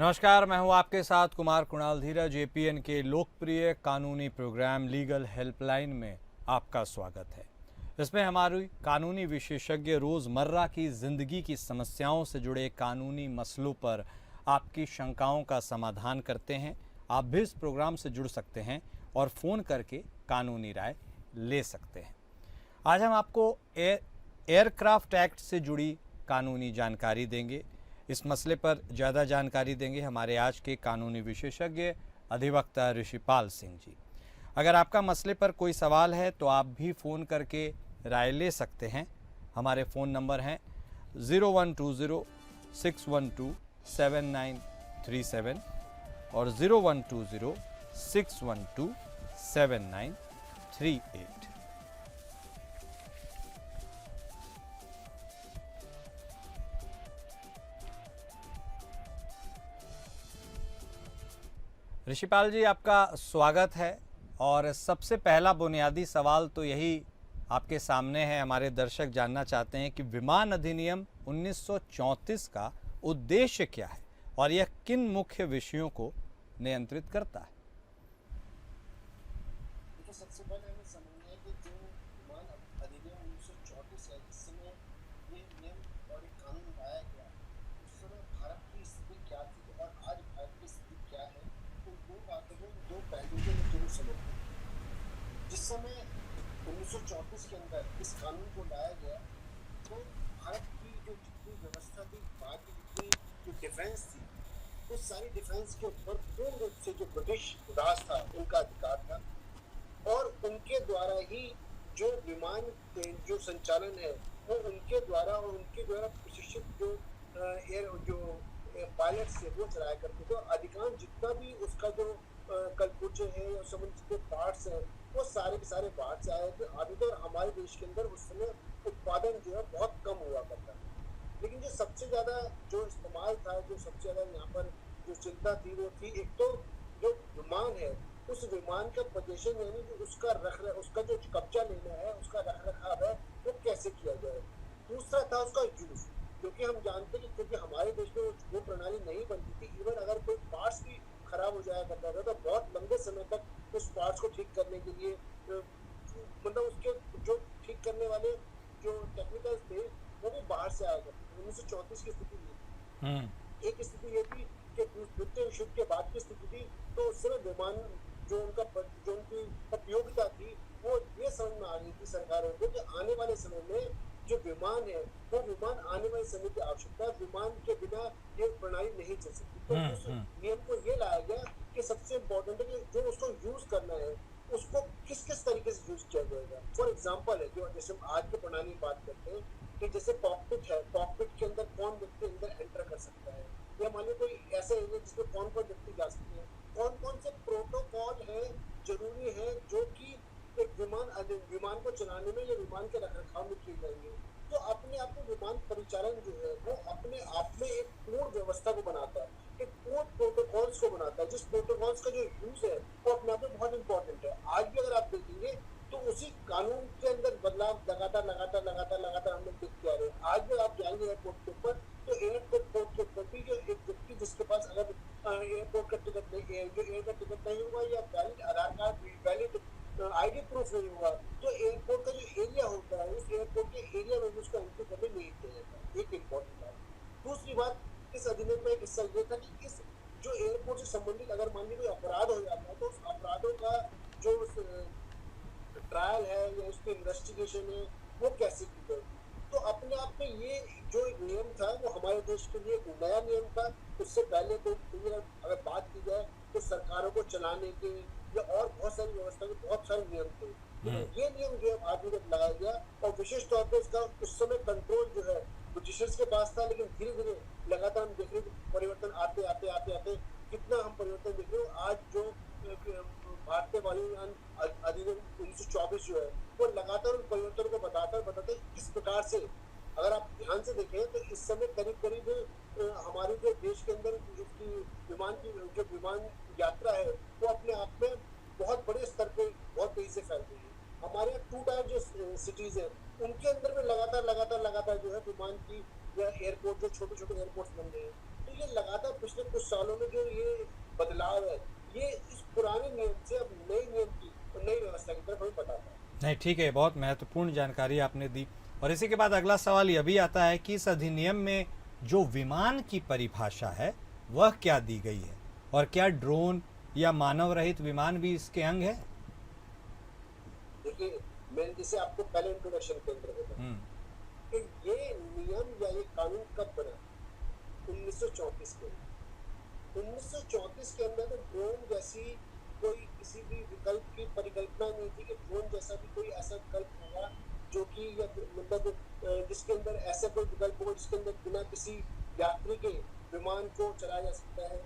नमस्कार, मैं हूं आपके साथ कुमार कुणाल धीरज। एपीएन के लोकप्रिय कानूनी प्रोग्राम लीगल हेल्पलाइन में आपका स्वागत है। इसमें हमारी कानूनी विशेषज्ञ रोज़मर्रा की ज़िंदगी की समस्याओं से जुड़े कानूनी मसलों पर आपकी शंकाओं का समाधान करते हैं। आप भी इस प्रोग्राम से जुड़ सकते हैं और फ़ोन करके कानूनी राय ले सकते हैं। आज हम आपको एयरक्राफ्ट एक्ट से जुड़ी कानूनी जानकारी देंगे। इस मसले पर ज़्यादा जानकारी देंगे हमारे आज के कानूनी विशेषज्ञ अधिवक्ता ऋषिपाल सिंह जी। अगर आपका मसले पर कोई सवाल है तो आप भी फ़ोन करके राय ले सकते हैं। हमारे फ़ोन नंबर हैं 0120-612-7937 और 0120-612-7938। ऋषिपाल जी, आपका स्वागत है। और सबसे पहला बुनियादी सवाल तो यही आपके सामने है। हमारे दर्शक जानना चाहते हैं कि विमान अधिनियम 1934 का उद्देश्य क्या है और यह किन मुख्य विषयों को नियंत्रित करता है। देखिए, सबसे पहले हमें समझना है कि जो विमान अधिनियम 1934 है, जिस समय ये नियम और एक कानून लाया गया, उस समय भारत की स्थिति क्या थी और आज भारत की स्थिति क्या है, उन दो बातों को, दो पहलुओं को जरूर समझना है। जिस समय 1934 के अंदर इस कानून को लाया गया, तो भारत की जो जितनी व्यवस्था थी, भारत की जितनी जो डिफेंस थी, उस सारी डिफेंस के ऊपर पूर्ण रूप से जो ब्रिटिश राज था उनका अधिकार था और उनके द्वारा ही जो विमान जो संचालन है वो उनके द्वारा और उनके द्वारा प्रशिक्षित जो एयर जो पायलट्स है वो चलाया करते थे। अधिकांश जितना भी उसका जो कलपुर्जे है या संबंधित जो पार्ट्स हैं वो सारे के सारे बाहर से आए थे। अभी तो हमारे देश के अंदर उस समय उत्पादन जो है बहुत कम हुआ करता था, लेकिन जो सबसे ज्यादा जो इस्तेमाल था, जो सबसे ज्यादा यहाँ पर जो चिंता थी वो थी, एक तो जो विमान है उस विमान का प्रदर्शन यानी कि उसका जो कब्जा लेना है, उसका रख रखाव है, वो कैसे किया जाए। दूसरा था उसका यूज, क्योंकि हम जानते हैं कि क्योंकि हमारे देश में वो प्रणाली नहीं बनती थी। इवन अगर कोई पार्ट्स भी खराब हो जाया करता था तो बहुत लंबे समय तक उस पार्ट्स को ठीक करने के लिए मतलब उसके जो ठीक करने वाले जो टेक्निकल थे वो भी बाहर से आया करते थे। 1934 की स्थिति ये थी। एक स्थिति ये थी कि द्वितीय विश्व युद्ध के बाद की स्थिति थी, तो उस समय विमान जो उनकी उपयोगिता थी वो ये समझ में आ रही थी सरकारों को कि आने वाले समय में जो विमान है वो विमान आने वाले समय की आवश्यकता है, विमान के बिना ये प्रणाली नहीं चल सकती। तो उस नियम को ये लाया गया कि सबसे इम्पोर्टेंट है कि जो उसको यूज करना है उसको किस किस तरीके से यूज किया जाएगा। फॉर एग्जाम्पल है, जो जैसे हम आज की प्रणाली की बात करते हैं कि जैसे कॉकपिट है, कॉकपिट के अंदर कौन व्यक्ति अंदर एंटर कर सकता है, या मान लो कोई ऐसा एरिया जिसमें कौन कौन व्यक्ति जा सकते हैं, कौन कौन से प्रोटोकॉल है जरूरी है जो कि एक विमान को चलाने में या विमान के रखरखाव में किए जाएंगे। तो अपने आप में विमान परिचालन जो है वो अपने आप में एक पूर्ण व्यवस्था को बनाता है, एक पूर्ण प्रोटोकॉल्स को बनाता है, जिस प्रोटोकॉल्स का जो यूज है वो अपने आप में बहुत इंपॉर्टेंट है। आज भी अगर आप देखेंगे तो उसी कानून के अंदर बदलाव लगातार हम लोग देखते आ रहे हैं। आज भी आप जाएंगे एयरपोर्ट के ऊपर तो एयरपोर्ट के ऊपर भी जो एक व्यक्ति जिसके पास अगर एयरपोर्ट का टिकट नहीं है, जो एयर का टिकट नहीं हुआ या वैलिड आधार कार्ड, वैलिड आईडी प्रूफ नहीं हुआ, तो एयरपोर्ट का जो एरिया होता है उस एयरपोर्ट के एरिया में उसको एंट्री करने नहीं दिया जाता। एक इम्पोर्टेंट बात। दूसरी बात, इस अधिनियम में एक हिस्सा ये था कि इस जो एयरपोर्ट से संबंधित अगर मान लीजिए कोई अपराध हो जाता है तो उस अपराधों का जो ट्रायल है या उसकी इन्वेस्टिगेशन है वो कैसे की जाएगी। तो अपने आप में ये जो एक नियम था वो हमारे देश के लिए एक नया नियम था। उससे पहले तो अगर बात की जाए तो सरकारों को चलाने के या और बहुत सारी व्यवस्था के बहुत सारे नियम थे, लेकिन ये नियम जो है आज भी लाया गया और विशेष तौर पर इसका उस समय कंट्रोल जो है ब्रिटिशर्स के पास था, लेकिन धीरे धीरे लगातार हम देख रहे हैं परिवर्तन आते कितना हम परिवर्तन देख रहे हो। आज जो भारतीय वायुयान अधिनियम 1924 जो है वो लगातार उन परिवर्तनों को बताते किस प्रकार से, अगर आप ध्यान से देखें तो इस समय करीब हमारे जो देश के अंदर इसकी विमान यात्रा है वो अपने आप में बहुत बड़े स्तर पे बहुत तेजी से फैल रही है। हमारे 2 टायर जो सिटीज है उनके अंदर में लगातार जो है विमान की या एयरपोर्ट जो छोटे छोटे एयरपोर्ट्स बन रहे हैं। तो तो ये लगातार पिछले कुछ सालों में जो ये बदलाव है, ये इस पुराने नियम से अब नए नियम की और नई व्यवस्था की तरफ हमें बताता है। नहीं, ठीक है, बहुत महत्वपूर्ण जानकारी आपने दी। और इसी के बाद अगला सवाल यह भी आता है कि इस अधिनियम में जो विमान की परिभाषा है वह क्या दी गई है, और क्या ड्रोन या मानव रहित विमान भी इसके अंग है? देखिए, मैंने जैसे आपको पहले इंट्रोडक्शन के अंदर बताया हम्म। कि ये नियम या ये कानून कब बना, 1934 के अंदर। 1934 के अंदर तो ड्रोन जैसी कोई किसी भी विकल्प की परिकल्पना नहीं थी कि ड्रोन जैसा भी कोई ऐसा विकल्प होगा जो कि या मतलब जिसके अंदर ऐसा कोई विकल्प होगा जिसके अंदर बिना किसी यात्री के विमान को चलाया जा सकता है।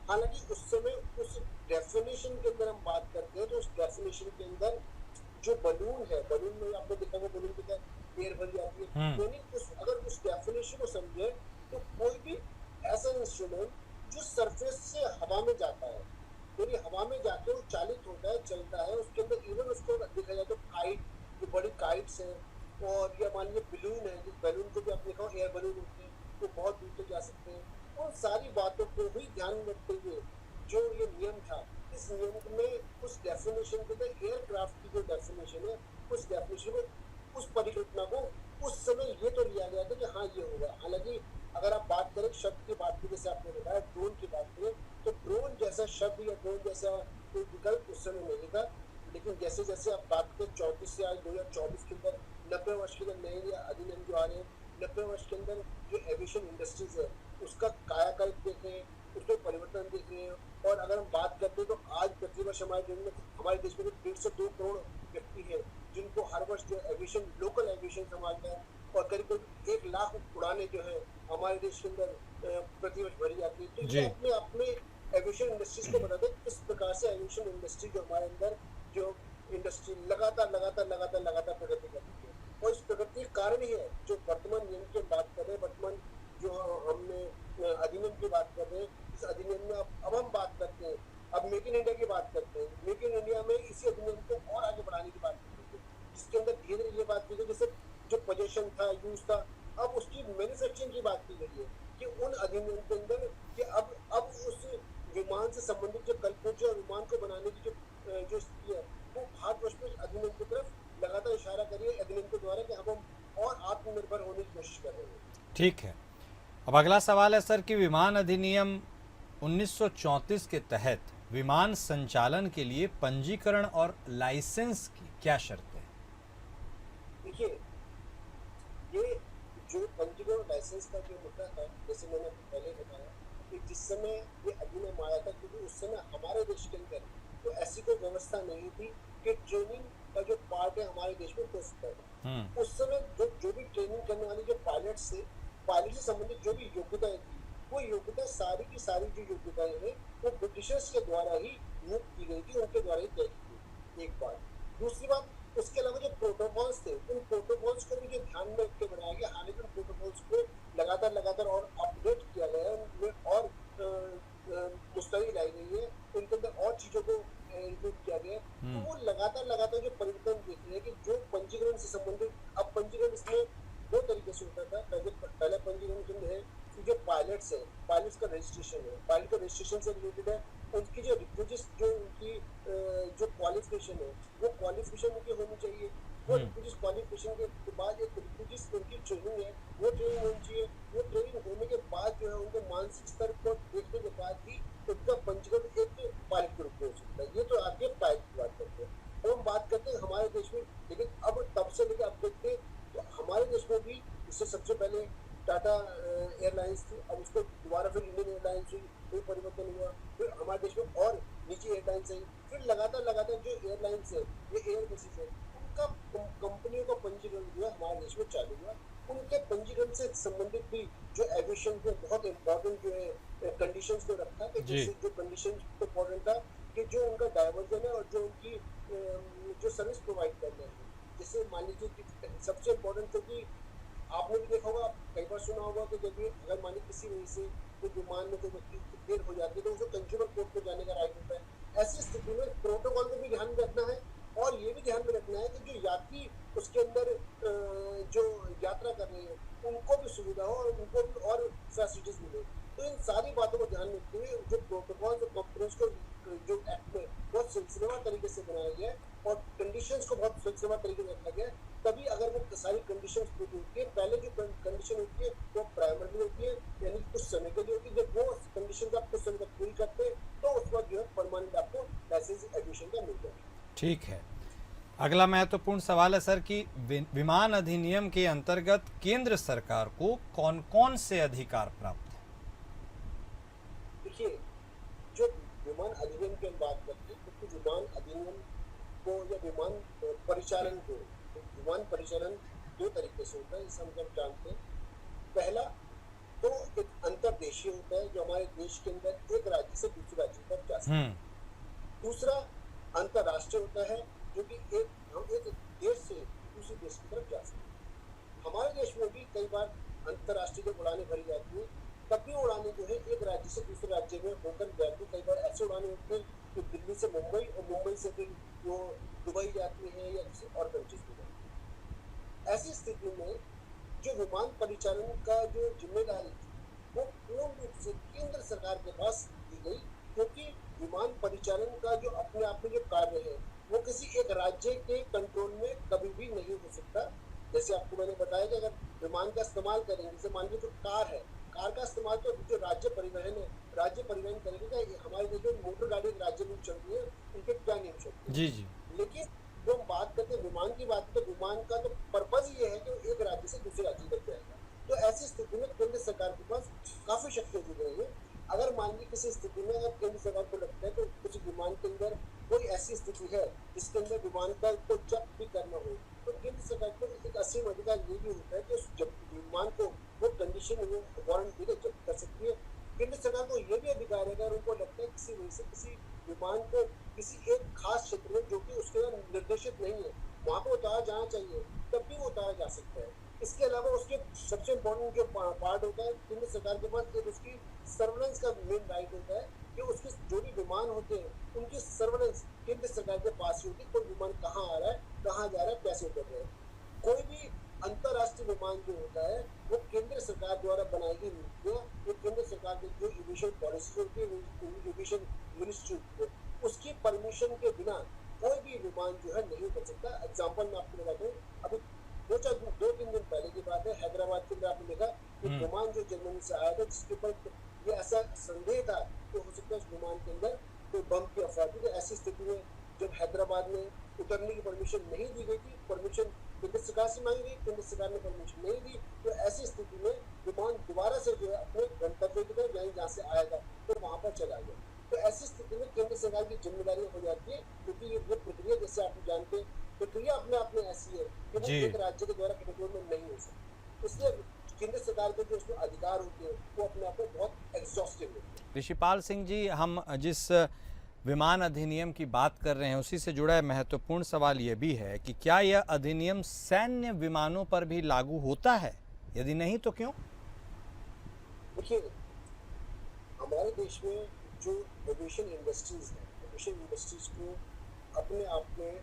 हालांकि उस समय उस डेफिनेशन के अंदर हम बात करते हैं तो उस डेफिनेशन के अंदर जो बलून है, बलून में आपने देखा होगा बलून के अंदर एयर भरी जाती है, यानी अगर उस डेफिनेशन को समझे तो कोई भी ऐसा इंस्ट्रूमेंट जो सरफेस से हवा में जाता है, यानी हवा में जाके वो चालित होता है, चलता है, उसके अंदर इवन उसको देखा जाए तो काइट, जो बड़ी काइट्स है, और या मान लीजिए बलून है, जिस बलून को भी आपने देखा एयर बलून होते हैं, वो बहुत दूर तक जा सकते हैं। उन सारी बातों को भी ध्यान में रखते हुए जो ये नियम था, इस नियम में उस डेफिनेशन के अंदर एयरक्राफ्ट की जो डेफिनेशन है, उस डेफिनेशन में उस परिकल्पना को उस समय ये तो लिया गया था कि हाँ ये होगा। हालांकि अगर आप बात करें शब्द की बात करें, जैसे आपने बताया ड्रोन की बात करें, तो ड्रोन जैसा शब्द या ड्रोन जैसा कोई विकल्प उस समय नहीं था। लेकिन जैसे जैसे आप बात करें 34 से आज 2024 के अंदर 90 वर्ष के अंदर नए अधिनियम जो आ रहे हैं, 90 वर्ष के अंदर जो एविएशन इंडस्ट्रीज है उसका कायाकल्प देख रहे हैं, उसमें परिवर्तन देख रहे हैं। और अगर हम बात करते हैं तो आज प्रतिवर्ष हमारे देश में 1.5 से 2 करोड़ व्यक्ति है जिनको हर वर्ष जो एविएशन, लोकल एविएशन संभालता है, और करीब करीब 1 लाख उड़ानें जो है हमारे देश के अंदर प्रतिवर्ष भरी जाती है। तो ये अपने अपने एविएशन इंडस्ट्रीज को बताते हैं किस प्रकार से एविएशन इंडस्ट्री जो हमारे अंदर जो इंडस्ट्री लगातार लगातार लगातार लगातार प्रगति कर रही है। और इस प्रगति का कारण ही है जो वर्तमान नियम की बात कर रहे हैं, वर्तमान जो हमने अधिनियम की बात कर रहे हैं, इस अधिनियम में अब हम बात करते हैं, अब मेक इन इंडिया की बात करते हैं। मेक इन इंडिया में इसी अधिनियम को और आगे बढ़ाने की बात करते हैं, जिसके अंदर धीरे धीरे ये बात की गई जैसे जो पोजेशन था, यूज था, अब उसकी मैन्युफैक्चरिंग की बात की गई है कि उन अधिनियम के अंदर कि अब उस विमान से संबंधित जो कल्पना और विमान को बनाने की जो स्थिति है वो भारतवर्ष में अधिनियम की तरफ लगातार इशारा करिए अधिनियम के द्वारा कि हम और आत्मनिर्भर होने की कोशिश कर रहे हैं। ठीक है, अब अगला सवाल है सर कि विमान अधिनियम 1934 के तहत विमान संचालन के लिए पंजीकरण और लाइसेंस की क्या शर्तें हैं? देखिए, ये जो पंजीकरण और लाइसेंस का जो मुद्दा था, जैसे मैंने पहले बताया कि जिस समय ये अधिनियम आया था, क्योंकि उस समय हमारे देश के अंदर तो ऐसी कोई व्यवस्था नहीं थी कि ट्रेनिंग का जो पार्ट है हमारे देश में हो सकता है। उस समय जो भी ट्रेनिंग करने वाले जो पायलट से संबंधित जो भी योग्यताएं थी, वो योग्यता सारी की सारी जो योग्यताएं हैं वो ब्रिटिशर्स के द्वारा ही नियुक्त की गई थी, उनके द्वारा ही तय की गई। एक बात। दूसरी बात, उसके अलावा जो प्रोटोकॉल्स थे, उन प्रोटोकॉल्स को भी जो ध्यान में रख के बनाया गया, हालांकि उन प्रोटोकॉल्स को लगातार और अपडेट किया गया है, उनमें और मुस्तैदी लाई गई है, उनके अंदर और चीजों को इंक्लूड किया गया है। तो वो लगातार जो परिवर्तन देख रहे हैं कि जो पंजीकरण से संबंधित, अब पंजीकरण इसमें 2 तरीके से होता था। पहला पंजीकरण जो है जो पायलट्स है, पायलट्स का रजिस्ट्रेशन है, पायलट का रजिस्ट्रेशन से रिलेटेड है। उनकी जो रिक्विजिट्स, जो उनकी जो क्वालिफिकेशन है, वो क्वालिफिकेशन उनकी होनी चाहिए। वो रिक्विजिट्स क्वालिफिकेशन के बाद एक रिक्विजिट्स उनकी ट्रेनिंग है, वो ट्रेनिंग होनी चाहिए। वो ट्रेनिंग होने के बाद जो है उनके मानसिक स्तर को देखने के बाद ही उनका पंजीकरण एक पायलट के रूप में हो सकता है। ये तो आगे पायलट की बात करते हैं। अब हम बात करते हैं हमारे देश में, लेकिन अब तब से लेकर अब देखते हैं तो हमारे देश में भी, इससे सबसे पहले टाटा एयरलाइंस थी, अब उसको दोबारा फिर इंडियन एयरलाइंस हुई, कोई परिवर्तन हुआ, फिर हमारे देश में और निजी एयरलाइंस आई, फिर लगातार जो एयरलाइंस है, ये एयर बसेस है, उनका कंपनियों का पंजीकरण जो है हमारे देश में चालू हुआ। उनके पंजीकरण से संबंधित भी जो एविएशन के बहुत इंपॉर्टेंट जो है कंडीशंस को रखा कि जैसे जो कंडीशन इंपॉर्टेंट था कि जो उनका डाइवर्जन है और जो उनकी जो सर्विस प्रोवाइड कर रहे हैं, जैसे मान लीजिए कि सबसे इम्पोर्टेंट, क्योंकि आपने भी देखा होगा, कई बार सुना होगा कि जब अगर मान लीजिए किसी वजह से कोई विमान में कोई व्यक्ति देर हो जाती है तो उसे कंज्यूमर कोर्ट में जाने का राइट होता है। ऐसी स्थिति में प्रोटोकॉल को भी ध्यान में रखना है और ये भी ध्यान में रखना है कि जो यात्री उसके अंदर जो यात्रा कर रहे हैं उनको भी सुविधा हो और उनको भी और फैसिलिटीज मिले। तो इन सारी बातों को ध्यान में रखते हुए जो प्रोटोकॉल और कंपनीज को जो एक्ट में बहुत सिलसिलेवार तरीके से बनाया गया है और कंडीशंस को बहुत सिलसिलेवार तरीके से रखा गया है, तभी अगर वो सारी कंडीशंस पूरी होती है, पहले जो कंडीशन होती है वो प्राइमरी होती है, यानी कुछ समय के लिए होती है। जब वो कंडीशन आप कुछ समय तक पूरी करते हैं तो उस वक्त जो है परमानेंट आपको लाइसेंस एडमिशन का मिल जाएगा। ठीक है। अगला महत्वपूर्ण सवाल है सर कि विमान अधिनियम के अंतर्गत केंद्र सरकार को कौन कौन से अधिकार प्राप्त है? देखिए, जो विमान अधिनियम की हम बात करते हैं तो विमान अधिनियम को या विमान परिचालन को, तो विमान परिचालन दो तरीके से होता है, इसे हम सब जानते हैं। पहला तो एक अंतर्देशीय होता है जो हमारे देश के अंदर एक राज्य से दूसरे राज्य तक जा सकता है। दूसरा अंतर्राष्ट्रीय होता है जो कि हम एक देश से दूसरे देश की तरफ जा सकते हैं। हमारे देश में भी कई बार अंतर्राष्ट्रीय जब उड़ानें भरी जाती है तब भी उड़ानें जो है एक राज्य से दूसरे राज्य में होकर जाती है। कई बार ऐसे उड़ानें होती हैं कि दिल्ली से मुंबई और मुंबई से फिर वो दुबई जाती है या किसी और कंट्रीज में जाती है। ऐसी स्थिति में जो विमान परिचालन का जो जिम्मेदारी थी वो पूर्ण रूप से केंद्र सरकार के पास दी गई, क्योंकि विमान परिचालन का जो अपने आप में जो कार्य है वो किसी एक राज्य के कंट्रोल में कभी भी नहीं हो सकता। जैसे आपको मैंने बताया कि अगर विमान का इस्तेमाल करेंगे, जैसे मान लीजिए जो कार है, कार का इस्तेमाल तो जो राज्य परिवहन है, राज्य परिवहन करेंगे। हमारे देश में मोटर गाड़ी राज्य में चल रही है, उनके क्या नियम चलते हैं। जी जी। लेकिन जो हम बात करते हैं विमान की, बात तो विमान का तो पर्पज ये है कि वो एक राज्य से दूसरे राज्य तक जाएगा। तो ऐसी स्थिति में केंद्र सरकार के पास काफी शक्ति दी गई है। अगर मान लीजिए किसी स्थिति में अगर केंद्र सरकार को लगता है तो कुछ विमान के अंदर कोई ऐसी स्थिति है जिसके अंदर विमान का को जब्त भी करना हो, तो केंद्र सरकार को एक असीम अधिकार ये भी होता है कि उस विमान को वो कंडीशन वो वारंट भी जब्त कर सकती है। केंद्र सरकार को ये भी अधिकार है अगर उनको लगता है किसी वजह से किसी विमान को किसी एक खास क्षेत्र में जो कि उसके अंदर निर्देशित नहीं है वहां पर उतारा जाना चाहिए, तब भी वो उतारा जा सकता है। इसके अलावा उसके सबसे इम्पोर्टेंट जो पार्ट होता है केंद्र सरकार के पास, एक उसकी सर्वेलेंस का मेन राइट होता है कि उसके जो भी विमान होते हैं उनकी सर्वेलेंस केंद्र सरकार के पास ही होती है। कोई विमान कहाँ आ रहा है, कहाँ जा रहा है, कैसे उतर रहा है। कोई भी अंतरराष्ट्रीय विमान जो होता है वो केंद्र सरकार द्वारा बनाई गई नीतियां, ये केंद्र सरकार की जो एविएशन पॉलिसी होती है, एविएशन मिनिस्ट्री होती है, उसकी परमिशन के बिना कोई भी विमान जो है नहीं उतर सकता। एग्जाम्पल मैं आपको बताता हूँ, अभी दो तीन दिन पहले की बात है, हैदराबाद के अंदर आपने देखा एक विमान जो जर्मनी से आया था जिसके ऊपर ये ऐसा संदेह था कि हो सकता है उस विमान के अंदर कोई बम की अफवाह थी। तो ऐसी स्थिति में जब हैदराबाद में उतरने की परमिशन नहीं दी गई थी, परमिशन केंद्र सरकार से मांगी गई, केंद्र सरकार ने परमिशन नहीं दी, तो ऐसी स्थिति में विमान दोबारा से जो है अपने गंतव्य की तरफ यानी जहाँ से आया था तो वहां पर चला गया। तो ऐसी स्थिति में केंद्र सरकार की जिम्मेदारी हो जाती है, क्योंकि ये प्रक्रिया जैसे आप जानते हैं प्रक्रिया अपने आप में ऐसी है कि वो एक राज्य के द्वारा कंट्रोल में नहीं हो सकती। इसलिए केंद्र सरकार के जो उसमें अधिकार होते हैं वो अपने आप में बहुत एग्जॉस्टिव होते हैं। ऋषिपाल सिंह जी, हम जिस विमान अधिनियम की बात कर रहे हैं उसी से जुड़ा महत्वपूर्ण सवाल ये भी है कि क्या यह अधिनियम सैन्य विमानों पर भी लागू होता है? यदि नहीं तो क्यों? देखिए, हमारे देश में जो एविएशन इंडस्ट्रीज है, एविएशन इंडस्ट्रीज को अपने आप में,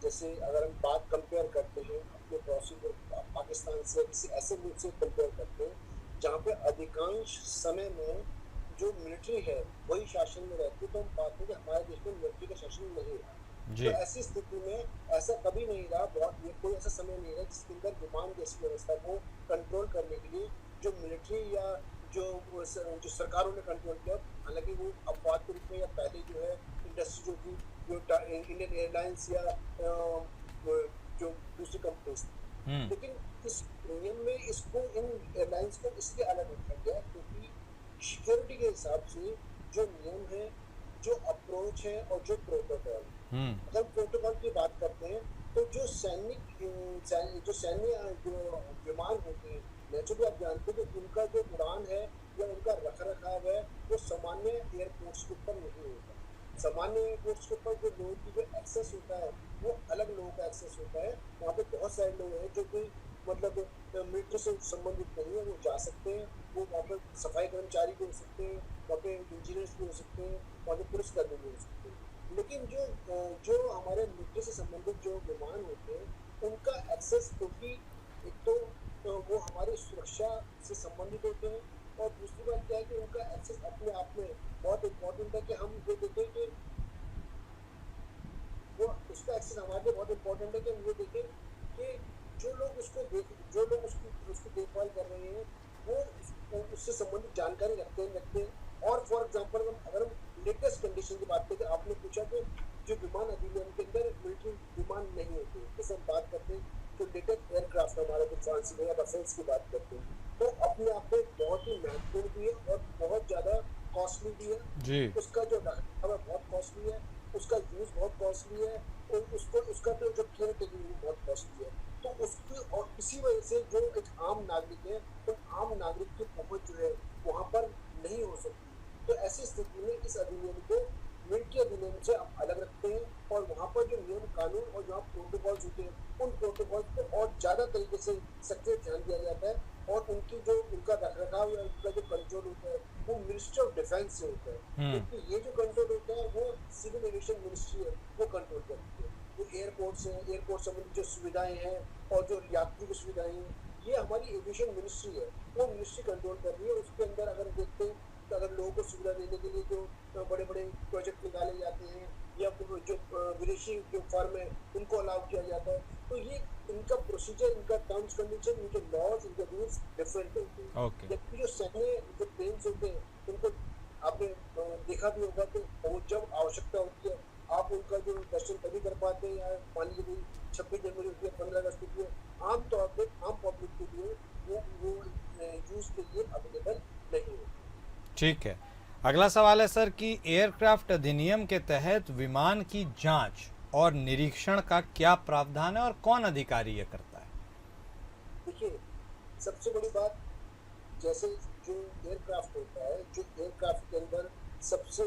जैसे अगर हम बात कंपेयर करते हैं अपने पड़ोसी को पाकिस्तान से किसी ऐसे मुल्क से कंपेयर करते हैं जहाँ पे अधिकांश समय में जो मिलिट्री है वही शासन में रहती है, तो हम पाते हैं कि हमारे देश में मिलिट्री का शासन नहीं रहा। तो ऐसी स्थिति में ऐसा कभी नहीं रहा, बहुत कोई ऐसा समय नहीं रहा जिसके अंदर विमान जैसी व्यवस्था को कंट्रोल करने के लिए जो मिलिट्री या जो सरकारों ने कंट्रोल किया। हालांकि वो अपवाद के रूप में या पहले जो है इंडस्ट्री जो थी जो इंडियन एयरलाइंस या जो दूसरी कंपनीज थी, लेकिन इस नियम में इसको इन एयरलाइंस को इसलिए अलग रखा गया क्योंकि सिक्योरिटी के हिसाब से जो नियम है, जो अप्रोच है और जो प्रोटोकॉल, अगर प्रोटोकॉल की बात करते हैं तो जो सैन्य जो विमान होते हैं, नेचुरली आप जानते हैं कि उनका जो उड़ान है या उनका रख रखाव है वो सामान्य एयरपोर्ट्स के ऊपर नहीं होता। सामान्य एयरपोर्ट्स के ऊपर जो लोगों की जो एक्सेस होता है वो अलग लोगों का एक्सेस होता है। वहाँ पे बहुत सारे लोग हैं जो कि मतलब मिलिट्री से संबंधित नहीं है, वो जा सकते हैं। वो वहाँ पर सफाई कर्मचारी भी हो सकते हैं, वहाँ पे इंजीनियर्स भी हो सकते हैं, वहाँ पे पुलिसकर्मी भी हो सकते हैं। लेकिन जो हमारे मिलिट्री से संबंधित जो विमान होते हैं उनका एक्सेस, क्योंकि एक तो वो हमारी सुरक्षा से संबंधित होते हैं और दूसरी बात क्या है कि उनका एक्सेस अपने आप में बहुत इम्पोर्टेंट है कि हम ये देखें कि वो उसका एक्सेस हमारे लिए बहुत इम्पोर्टेंट है कि हम ये देखें कि जो लोग उसकी देखभाल कर रहे हैं वो उससे संबंधित जानकारी रखते हैं और फॉर एग्जांपल अगर हम लेटेस्ट कंडीशन की बात करें, आपने पूछा कि जो विमान अधिनियम के अंदर मिलिट्री विमान नहीं होते, जैसे हम बात करते हैं जो लेटेस्ट एयरक्राफ्ट हमारे जो फ्रांस में या रफेल्स की बात करते हैं, तो अपने आप में बहुत ही महत्वपूर्ण भी है और बहुत ज्यादा कॉस्टली भी है। जी। उसका जो रखरखाव है बहुत कॉस्टली है, उसका यूज बहुत कॉस्टली है और उसका जो केयर टेकिंग भी बहुत कॉस्टली है। तो उसकी और इसी वजह से जो एक आम नागरिक है, तो आम नागरिक की पहुंच जो है वहां पर नहीं हो सकती। तो ऐसी स्थिति में इस अधिनियम को मिलिट्री अधिनियम से हम अलग रखते हैं और वहां पर जो नियम कानून और जहाँ प्रोटोकॉल्स होते हैं उन प्रोटोकॉल्स पे और ज्यादा तरीके से सक्रिय ध्यान दिया जाता है और उनका रखरखाव या उनका जो कंट्रोल होता है वो मिनिस्ट्री ऑफ डिफेंस से होता है, हम्म। क्योंकि ये जो कंट्रोल होता है वो सिविल एविएशन मिनिस्ट्री है वो कंट्रोल करती है। जो एयरपोर्ट्स हैं, एयरपोर्ट संबंधी जो सुविधाएं हैं और जो यात्री की सुविधाएं हैं, ये हमारी एविएशन मिनिस्ट्री है, वो मिनिस्ट्री कंट्रोल कर रही है। उसके अंदर अगर देखते हैं तो अगर लोगों को सुविधा देने के लिए जो बड़े बड़े प्रोजेक्ट निकाले जाते हैं या जो विदेशी जो फर्म है उनको अलाउ किया जाता है, तो ये इनका प्रोसीजर, इनका टर्म्स कंडीशन, इनके लॉज, इनके रूल्स डिफरेंट होते हैं। ओके। जबकि जो सैन्य जो प्लेन्स होते हैं उनको आपने देखा भी होगा कि वो जब आवश्यकता होती है आप उनका जो दर्शन तभी कर पाते हैं, या मान लीजिए कोई 26 जनवरी होती है, 15 अगस्त होती है, आमतौर पर आम पब्लिक के लिए वो यूज के लिए अवेलेबल नहीं होती। ठीक है। अगला सवाल है सर कि एयरक्राफ्ट अधिनियम के तहत विमान की जांच और निरीक्षण का क्या प्रावधान है और कौन अधिकारी ये करता है? देखिए, सबसे बड़ी बात, जैसे जो एयरक्राफ्ट होता है, जो एयरक्राफ्ट के अंदर सबसे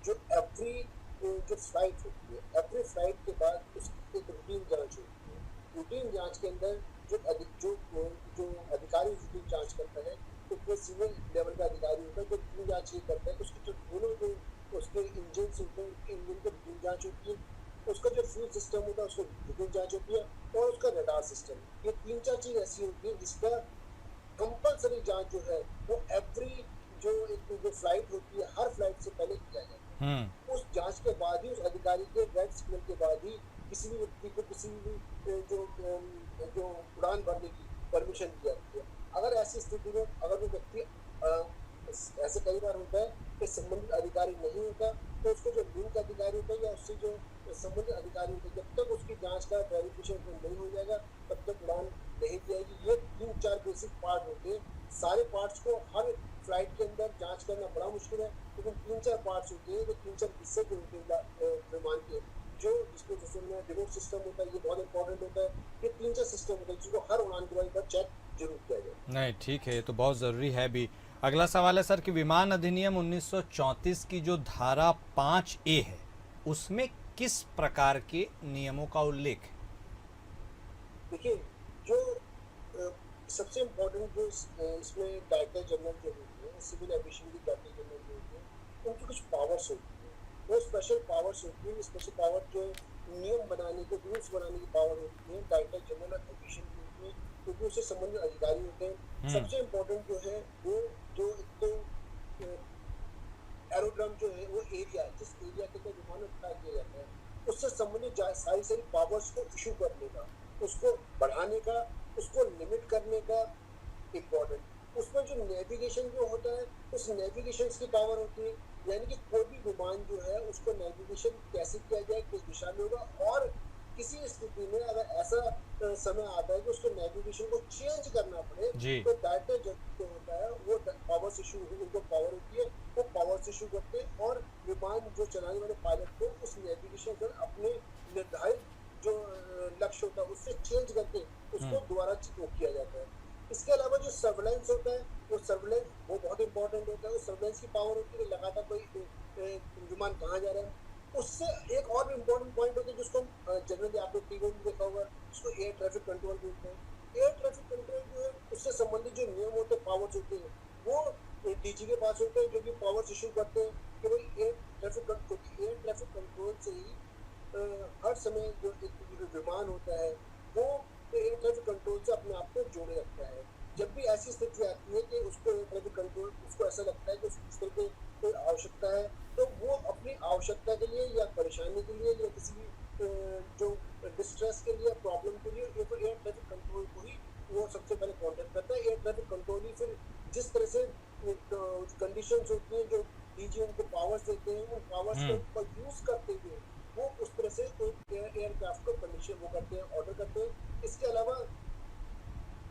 जो एवरी जो फ्लाइट होती है, एवरी फ्लाइट के बाद उसकी एक रूटीन जांच होती है। रूटीन जांच के अंदर जो अधिकारी रूटीन जांच करता है, तो वो सिविल लेवल का अधिकारी होता है जो रूटीन जांच ये करता है। उसकी जो दोनों जो उसके इंजन होते हैं उसके इंजन की रूटीन जांच होती है, उसका जो फ्यूल सिस्टम होता है उसको रूटीन जांच होती है और उसका रडार सिस्टम। ये 3-4 चीज ऐसी होती है जिसका कंपलसरी जांच जो है वो एवरी जो फ्लाइट होती है हर फ्लाइट से पहले किया जाता है। उस जांच के बाद ही, उस अधिकारी के रेड सिग्नल के बाद ही किसी भी व्यक्ति को किसी भी जो उड़ान भरने की परमिशन दी जाती है। अगर ऐसी स्थिति में अगर वो व्यक्ति ऐसे कई बार होता है कि संबंधित अधिकारी नहीं होता, तो उसको जो लिंक अधिकारी होता है या उससे जो संबंधित अधिकारी होते हैं, जब तक उसकी जांच का वेरिफिकेशन नहीं हो जाएगा तब तक उड़ान नहीं दी जाएगी। ये 3-4 बेसिक पार्ट होते हैं। सारे पार्ट्स को हर फ्लाइट के अंदर जांच करना बड़ा मुश्किल है, लेकिन 3-4 पार्ट्स होते हैं, जो 3-4 हिस्से के होते हैं विमान के, जो जिसको जैसे में रिमोट सिस्टम होता है, ये बहुत इंपॉर्टेंट होता है। ये 3-4 सिस्टम होता है जिसको हर उड़ान के बाद एक बार चेक जरूर किया जाए। नहीं, ठीक है, ये तो बहुत ज़रूरी है भी। अगला सवाल है सर कि विमान अधिनियम 1934 की जो धारा 5A है उसमें किस प्रकार के नियमों का उल्लेख है? देखिए, जो सबसे इम्पोर्टेंट जो इसमें डायरेक्टर जनरल जो होते हैं, सिविल एविएशन की डायरेक्टर जनरल जो होते हैं, उनकी कुछ पावर्स होती है। वो स्पेशल पावर्स होती है। स्पेशल पावर जो नियम बनाने के, रूल्स बनाने की पावर होती है, डायरेक्टर जनरल ऑफ एविएशन की होती है, क्योंकि उससे संबंधित अधिकारी होते हैं। सबसे इम्पोर्टेंट जो है वो जो एक तो एरोड्रम जो है वो एरिया, जिस एरिया के अंदर विमान उड़ान किया जाता है, उससे संबंधित सारी पावर्स को इशू करने का, उसको बढ़ाने का, उसको लिमिट करने का इम्पोर्टेंट। उसमें जो नेविगेशन जो होता है, उस नेविगेशन की पावर होती है, यानी कि कोई भी विमान जो है उसको नेविगेशन कैसे किया जाए, किस दिशा में होगा, और किसी स्थिति में अगर ऐसा समय आता है कि उसको नेविगेशन को चेंज करना पड़े, जी। तो डायरेक्टर जनरल जो होता है वो पावर इशू, उनको पावर होती है, वो पावर इशू करते हैं और विमान जो चलाने वाले पायलट को उस नेविगेशन पर अपने निर्धारित जो लक्ष्य होता है उससे चेंज करके उसको दोबारा किया जाता है। इसके अलावा जो सर्वेलेंस होता है, वो बहुत इंपॉर्टेंट होता है। सर्वेलेंस की पावर होती है, लगातार कोई विमान कहाँ जा रहा है। उससे एक और भी इम्पोर्टेंट पॉइंट होता है जिसको जनरली आपने टीवी में देखा होगा, जिसको एयर ट्रैफिक कंट्रोल बोलते हैं। एयर ट्रैफिक कंट्रोल जो है उससे संबंधित जो नियम होते हैं, पावर्स होते हैं, वो डीजी के पास होते हैं, जो कि पावर्स इशू करते हैं कि भाई एयर ट्रैफिक कंट्रोल से ही हर समय जो एक विमान होता है वो एयर ट्रैफिक कंट्रोल से अपने आप को जोड़े रखता है। जब भी ऐसी स्थिति आती है कि उसको एयर ट्रैफिक कंट्रोल ऐसा लगता है कि उस तरह की कोई आवश्यकता है, तो वो अपनी आवश्यकता के लिए या परेशानी के लिए या किसी भी जो डिस्ट्रेस के लिए, प्रॉब्लम के लिए एयर ट्रैफिक कंट्रोल को ही वो सबसे पहले कॉन्टेक्ट करता है। एयर ट्रैफिक कंट्रोल ही फिर जिस तरह से कंडीशंस होती हैं, जो डीजी उनको पावर्स देते हैं, उन पावर्स को यूज करते हुए वो उस तरह से एयरक्राफ्ट को कंडीशन वो करते हैं, ऑर्डर करते हैं। इसके अलावा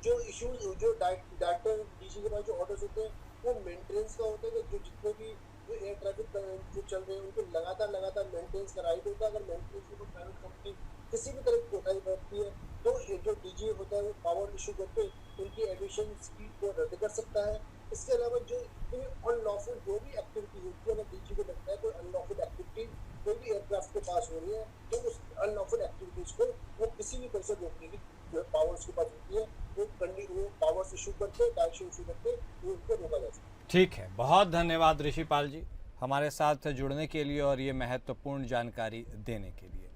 जो इश्यूज, जो डायरेक्टर डीजी के पास जो ऑर्डर्स होते हैं, वो मेंटेनेंस का होता है कि जो जितने भी जो एयर ट्रैफिक जो चल रहे हैं उनको लगातार मेंटेनेंस का राइट होता है। अगर मेंटेनेंस की कोई प्राइवेट कंपनी किसी भी तरह की कोताही बरतती है, तो ये जो डीजी होता है वो पावर इशू करके उनकी एविएशन स्पीड को रद्द कर सकता है। इसके अलावा जो कोई अनलॉफुल जो भी एक्टिविटी होती है, अगर डीजी को लगता है कोई अनलॉफुल एक्टिविटी कोई भी एयरक्राफ्ट के पास हो रही है, तो उस अनलॉफुल एक्टिविटीज को वो किसी भी तरह से रोकने की पावर्स के पास होती है। वो पावर्स इशू करके, डायरेक्शन इशू करके वो उनको रोका जा सकता है। ठीक है, बहुत धन्यवाद ऋषिपाल जी हमारे साथ जुड़ने के लिए और ये महत्वपूर्ण जानकारी देने के लिए।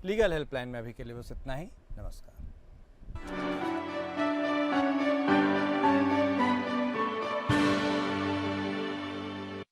लीगल हेल्पलाइन में अभी के लिए बस इतना ही। नमस्कार।